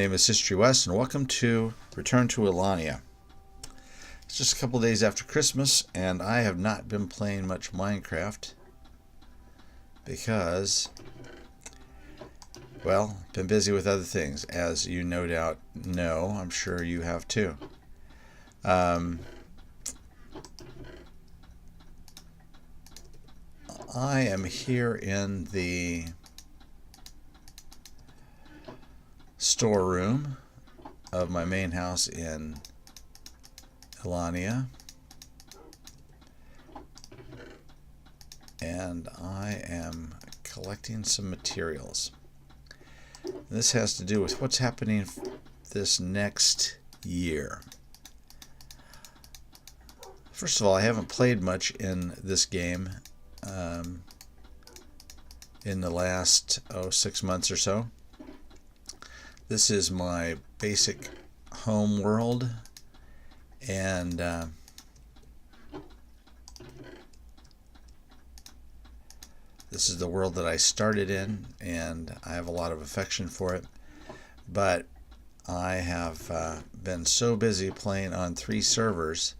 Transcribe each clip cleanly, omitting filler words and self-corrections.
name is HistoryWes, and welcome to Return to Elaania. It's just a couple days after Christmas, and I have not been playing much Minecraft because, well, been busy with other things, as you no doubt know. I'm sure you have too. I am here in the storeroom of my main house in Elaania, and I am collecting some materials. This has to do with what's happening this next year. First of all, I haven't played much in this game in the last 6 months or so. This is my basic home world, and this is the world that I started in, and I have a lot of affection for it. But I have been so busy playing on 3 servers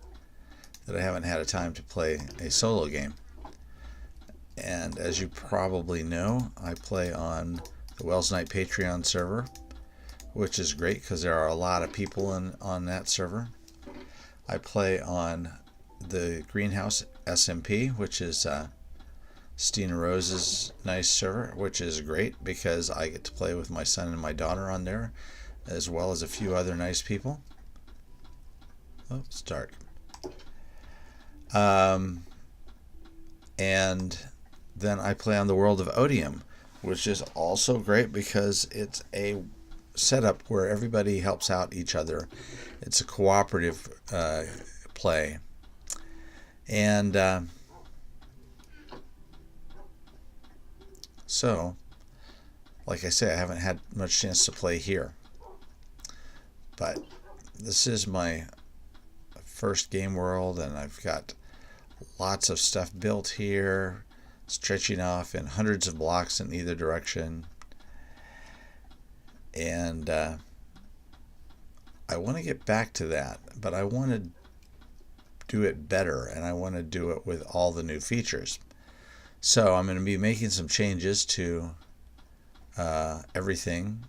that I haven't had a time to play a solo game. And as you probably know, I play on the Wells Night Patreon server, which is great because there are a lot of people on that server. I play on the Greenhouse SMP, which is Stina Rose's nice server, which is great because I get to play with my son and my daughter on there, as well as a few other nice people. Oh, it's dark. And then I play on the World of Odium, which is also great because it's a setup where everybody helps out each other. It's a cooperative play, and so, like I say, I haven't had much chance to play here, but this is my first game world, and I've got lots of stuff built here, stretching off in hundreds of blocks in either direction. And I want to get back to that, but I want to do it better, and I want to do it with all the new features. So I'm going to be making some changes to everything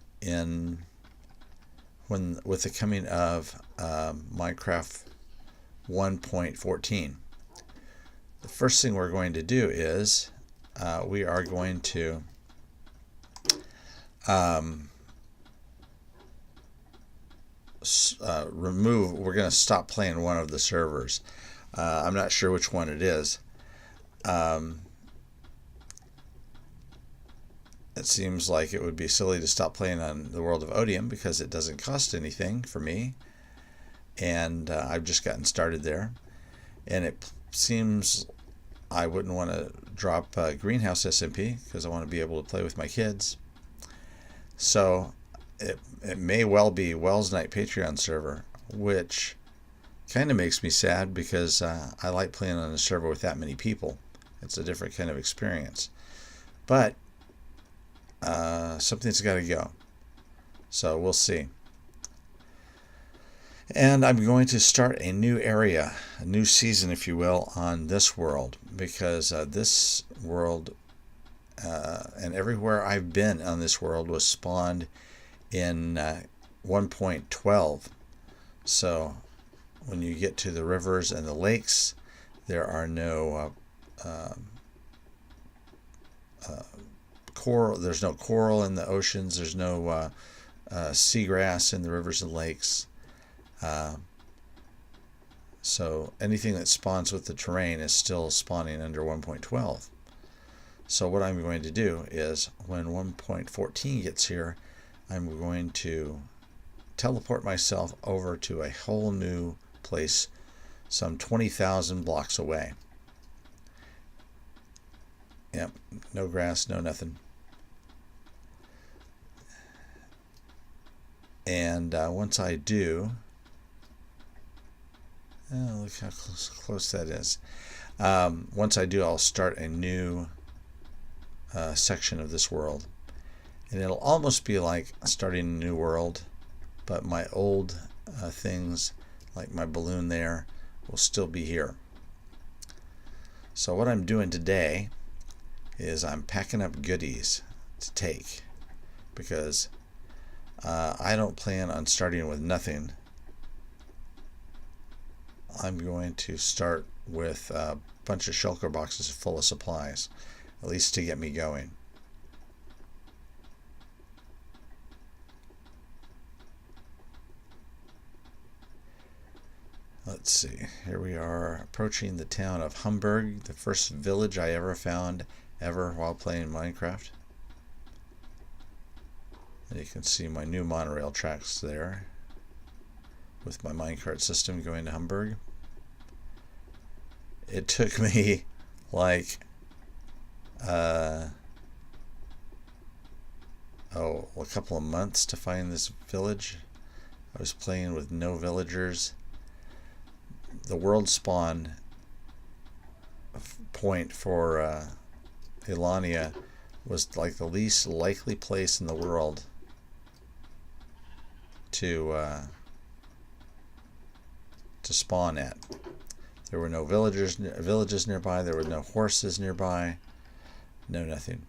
with the coming of Minecraft 1.14. The first thing we're going to do is we are going to we're going to stop playing one of the servers. I'm not sure which one it is. It seems like it would be silly to stop playing on the World of Odium because it doesn't cost anything for me, and I've just gotten started there, and it seems I wouldn't want to drop Greenhouse SMP because I want to be able to play with my kids. So it may well be Wells Night Patreon server, which kind of makes me sad because I like playing on a server with that many people. It's a different kind of experience. But something's got to go. So we'll see. And I'm going to start a new area, a new season, if you will, on this world, because this world and everywhere I've been on this world was spawned in 1.12. So when you get to the rivers and the lakes, there are no coral. There's no coral in the oceans. There's no seagrass in the rivers and lakes. So anything that spawns with the terrain is still spawning under 1.12. So what I'm going to do is when 1.14 gets here, I'm going to teleport myself over to a whole new place some 20,000 blocks away. Yep, no grass, no nothing. And once I do, look how close that is. Once I do, I'll start a new section of this world. And it'll almost be like starting a new world but my old things, like my balloon there, will still be here. So what I'm doing today is I'm packing up goodies to take, because I don't plan on starting with nothing. I'm going to start with a bunch of shulker boxes full of supplies, at least to get me going. Let's see, here we are approaching the town of Hamburg, the first village I ever found while playing Minecraft. And you can see my new monorail tracks there with my minecart system going to Hamburg. It took me like a couple of months to find this village. I was playing with no villagers. The world spawn point for Elaania was like the least likely place in the world to spawn at. There were no villages nearby. There were no horses nearby. No nothing.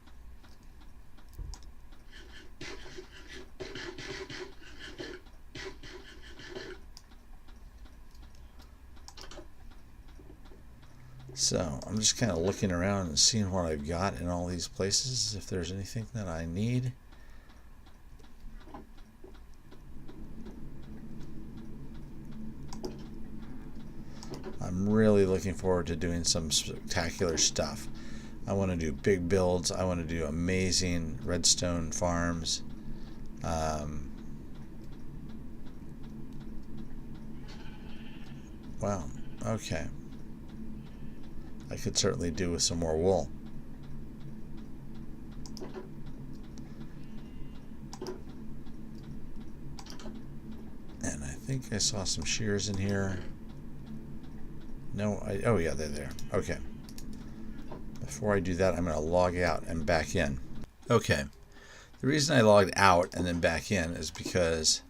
So I'm just kind of looking around and seeing what I've got in all these places, if there's anything that I need. I'm really looking forward to doing some spectacular stuff. I want to do big builds. I want to do amazing redstone farms. Wow, okay. I could certainly do with some more wool. And I think I saw some shears in here. No, oh yeah, they're there. Okay. Before I do that, I'm going to log out and back in. Okay. The reason I logged out and then back in is because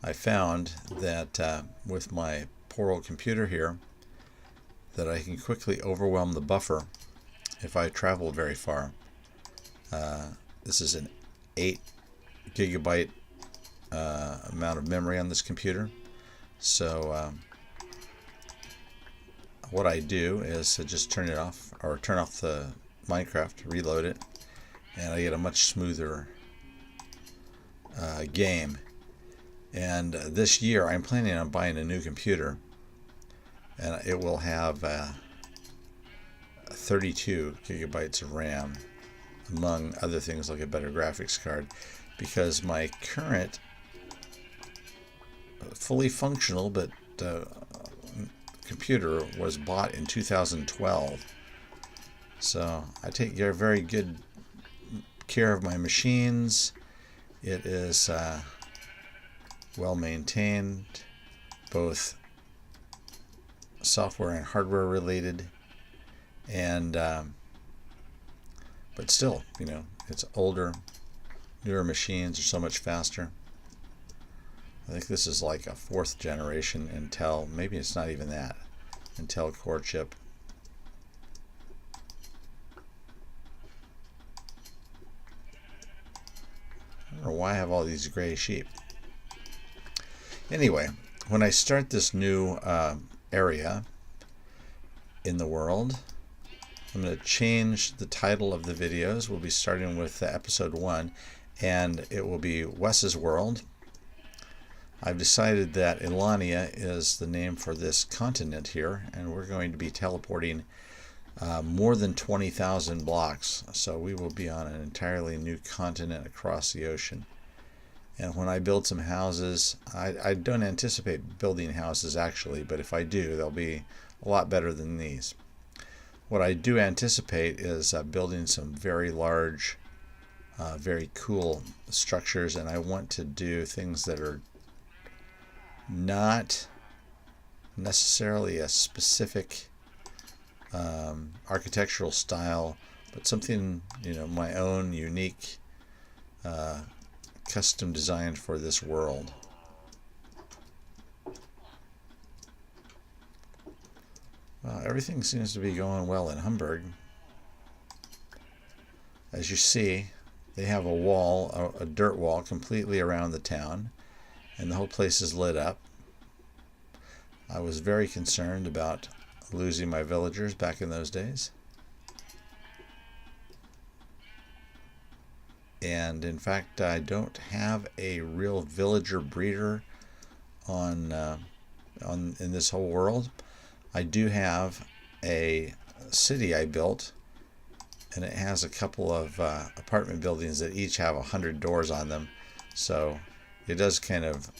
I found that with my poor old computer here, that I can quickly overwhelm the buffer if I travel very far. This is an 8 gigabyte amount of memory on this computer. So what I do is to just turn it off, or turn off the Minecraft, reload it, and I get a much smoother game. And this year I'm planning on buying a new computer, and it will have 32 gigabytes of RAM, among other things like a better graphics card, because my current fully functional but computer was bought in 2012. So I take very good care of my machines. It is well maintained, both software and hardware related, and but still, you know, it's older. Newer machines are so much faster. I think this is like a 4th generation Intel. Maybe it's not even that. Intel Core chip. I don't know why I have all these gray sheep. Anyway, when I start this new area in the world, I'm going to change the title of the videos. We'll be starting with episode 1, and it will be Wes's World. I've decided that Elaania is the name for this continent here, and we're going to be teleporting more than 20,000 blocks. So we will be on an entirely new continent across the ocean. And when I build some houses, I don't anticipate building houses actually, but if I do, they'll be a lot better than these. What I do anticipate is building some very large, very cool structures, and I want to do things that are not necessarily a specific architectural style, but something, you know, my own unique, custom designed for this world. everything seems to be going well in Hamburg. As you see, they have a wall, a dirt wall, completely around the town, and the whole place is lit up. I was very concerned about losing my villagers back in those days. And in fact, I don't have a real villager breeder in this whole world. I do have a city I built, and it has a couple of apartment buildings that each have 100 doors on them, so it does kind of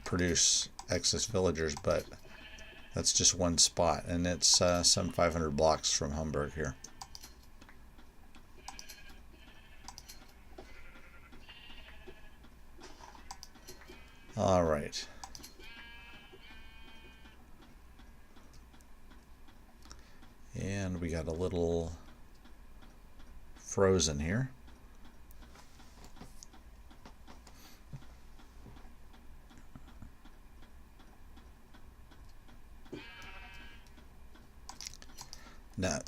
produce excess villagers, but that's just one spot, and it's some 500 blocks from Hamburg here. All right. And we got a little frozen here. Now,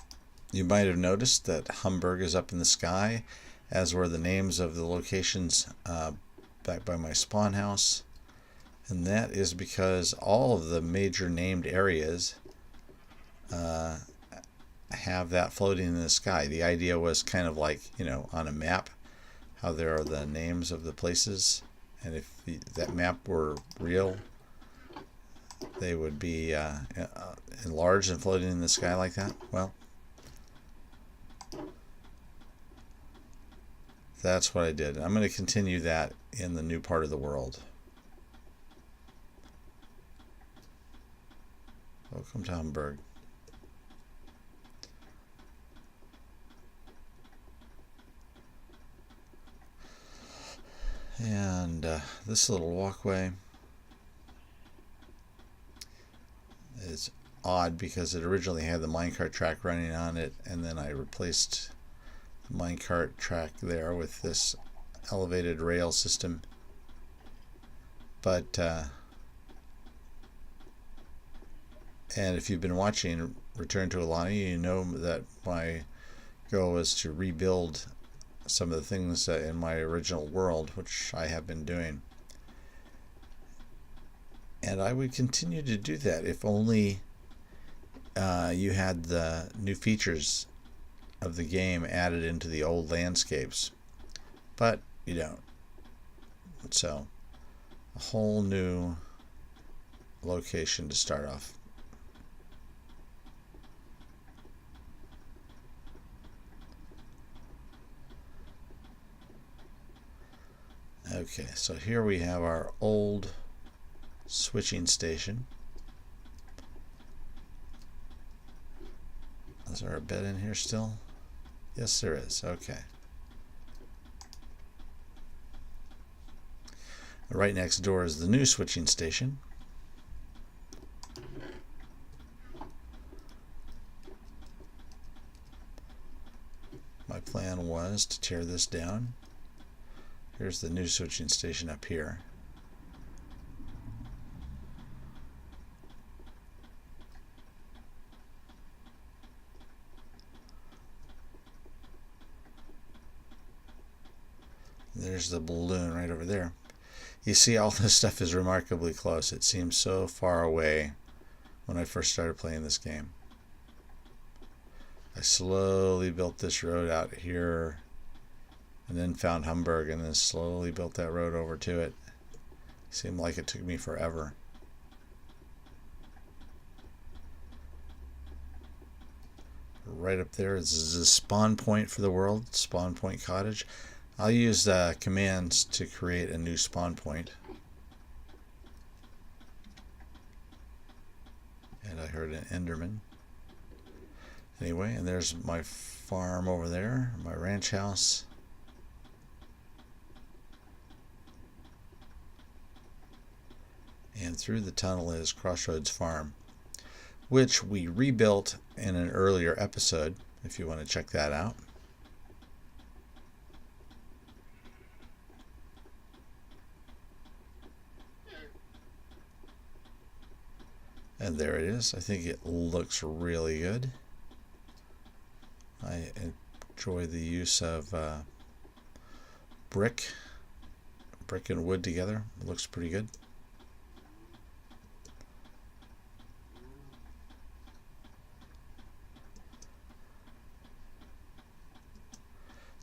you might have noticed that Hamburg is up in the sky, as were the names of the locations back by my spawn house. And that is because all of the major named areas have that floating in the sky. The idea was kind of like, on a map, how there are the names of the places, and if that map were real, they would be enlarged and floating in the sky like that. Well, that's what I did. I'm going to continue that in the new part of the world. Welcome to Hamburg. And this little walkway is odd because it originally had the minecart track running on it, and then I replaced the minecart track there with this elevated rail system. But and if you've been watching Return to Elaania, you know that my goal was to rebuild some of the things in my original world, which I have been doing. And I would continue to do that if only you had the new features of the game added into the old landscapes. But you don't. So, a whole new location to start off. Okay, so here we have our old switching station. Is there a bed in here still? Yes, there is. Okay. Right next door is the new switching station. My plan was to tear this down. Here's the new switching station up here. There's the balloon right over there. You see, all this stuff is remarkably close. It seems so far away when I first started playing this game. I slowly built this road out here, and then found Hamburg, and then slowly built that road over to it. Seemed like it took me forever. Right up there is the spawn point for the world, Spawn Point Cottage. I'll use commands to create a new spawn point. And I heard an Enderman. Anyway, and there's my farm over there, my ranch house. And through the tunnel is Crossroads Farm, which we rebuilt in an earlier episode, if you want to check that out. And there it is. I think it looks really good. I enjoy the use of brick and wood together. It looks pretty good.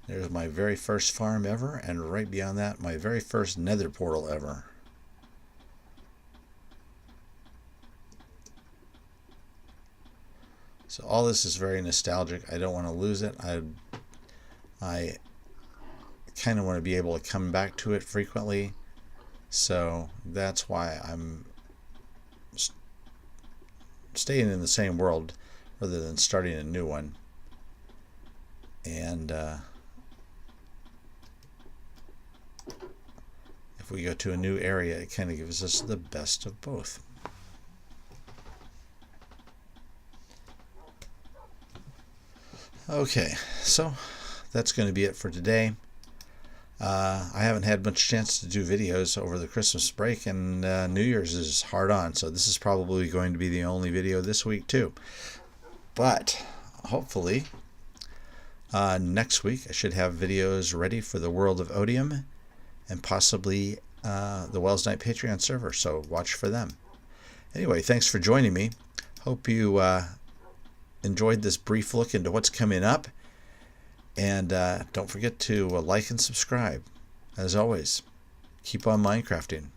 There's my very first farm ever, and right beyond that, my very first nether portal ever. So all this is very nostalgic. I don't want to lose it. I kind of want to be able to come back to it frequently. So that's why I'm staying in the same world rather than starting a new one. And if we go to a new area, it kind of gives us the best of both. Okay, so that's going to be it for today. I haven't had much chance to do videos over the Christmas break, and New Year's is hard on, so this is probably going to be the only video this week too. But hopefully next week I should have videos ready for the world of Odium and possibly the Wells Night Patreon server, so watch for them. Anyway, thanks for joining me. Hope you enjoyed this brief look into what's coming up. And don't forget to like and subscribe. As always, keep on Minecrafting.